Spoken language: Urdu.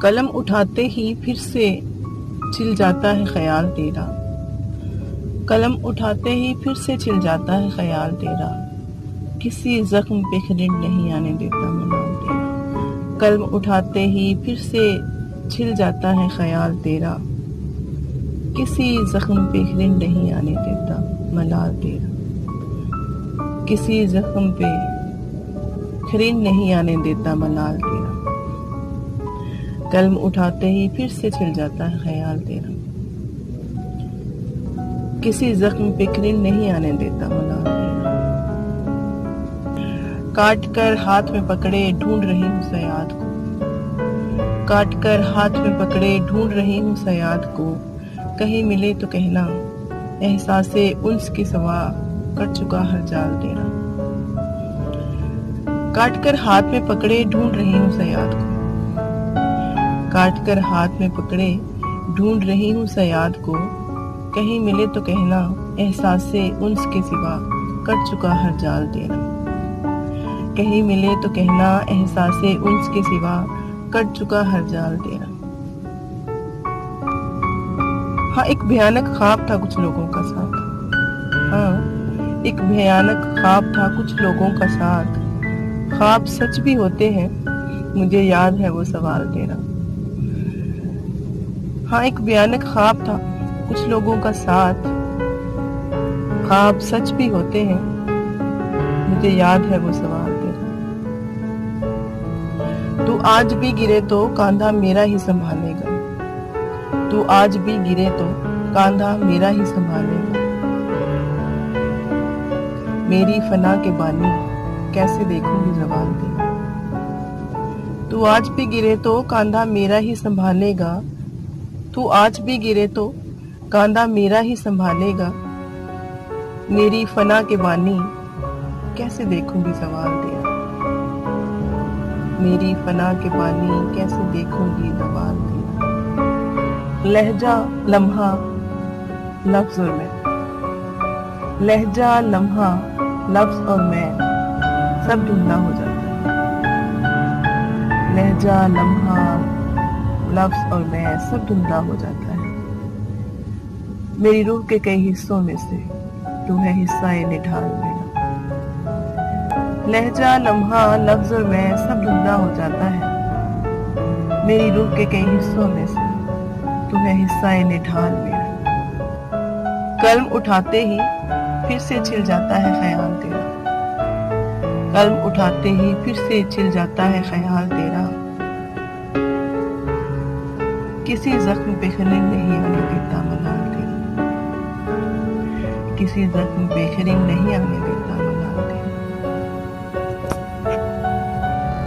قلم اٹھاتے ہی پھر سے چل جاتا ہے خیال تیرا، قلم اٹھاتے ہی پھر سے چل جاتا ہے خیال تیرا، کسی زخم پہ خرد نہیں آنے دیتا ملال تیرا، قلم اٹھاتے ہی پھر سے چل جاتا ہے خیال تیرا، کسی زخم پہ خرد نہیں آنے دیتا ملال تیرا، کسی زخم پہ خرد نہیں آنے دیتا ملال تیرا، قلم اٹھاتے ہی پھر سے چل جاتا ہے خیال تیرا، کسی زخم پہ خرد نہیں آنے دیتا ملال تیرا، کاٹ کر ہاتھ میں پکڑے ڈھونڈ رہی ہوں صیاد کو، کاٹ کر ہاتھ میں پکڑے ڈھونڈ رہی ہوں صیاد کو، کہیں ملے تو کہنا احساس انس کے سوا کٹ چکا ہر جال تیرا، کاٹ کر ہاتھ میں پکڑے ڈھونڈ رہی ہوں صیاد کو، کاٹ کر ہاتھ میں پکڑے ڈھونڈ رہی ہوں صیاد کو، کہیں ملے تو کہنا احساس انس کے سوا کٹ چکا ہر جال تیرا، کہیں ملے تو کہنا احساس انس کے سوا کٹ چکا ہر جال تیرا۔ ہاں ایک بھیانک خواب تھا کچھ لوگوں کا ساتھ، ہاں ایک بھیانک خواب تھا کچھ لوگوں کا ساتھ، خواب سچ بھی ہوتے ہیں مجھے یاد ہے وہ سوال تیرا، ہاں ایک بھیانک خواب تھا کچھ لوگوں کا ساتھ، خواب سچ بھی ہوتے ہیں مجھے یاد ہے وہ سوال تیرا، تو آج بھی گرے تو کاندھا میرا ہی سنبھالے گا، تو آج بھی گرے تو کاندھا میرا ہی سنبھالے گا، میری فنا کے بانی کیسے دیکھوں گی زوال تیرا، تو آج بھی گرے تو کاندھا میرا ہی سنبھالے گا، تو آج بھی گرے تو کاندھا میرا ہی سنبھالے گا، میری فنا کے بانی کیسے دیکھوں گی زوال تیرا، میری فنا کے بانی کیسے دیکھوں گی زوال تیرا، لہجہ لمحہ لفظ اور میں، لہجہ لمحہ لفظ اور میں سب دھندلا ہو جاتا ہے، لہجہ لمحہ لفظ اور میں سب دھندلا ہو جاتا ہے، میری روح کے کئی حصوں میں سے تو ہے حصہ نڈھال میرا، لہجہ لمحہ لفظ اور میں سب دھندلا ہو جاتا ہے، میری روح کے کئی حصوں میں سے تو ہے حصہ نڈھال میرا، قلم اٹھاتے ہی پھر سے چل جاتا ہے خیال تیرا، قلم اٹھاتے ہی پھر سے چل جاتا ہے خیال تیرا، کسی زخم پہ خرد نہیں آنے دیتا ملال تیرا، کسی زخم پہ خرد نہیں آنے دیتا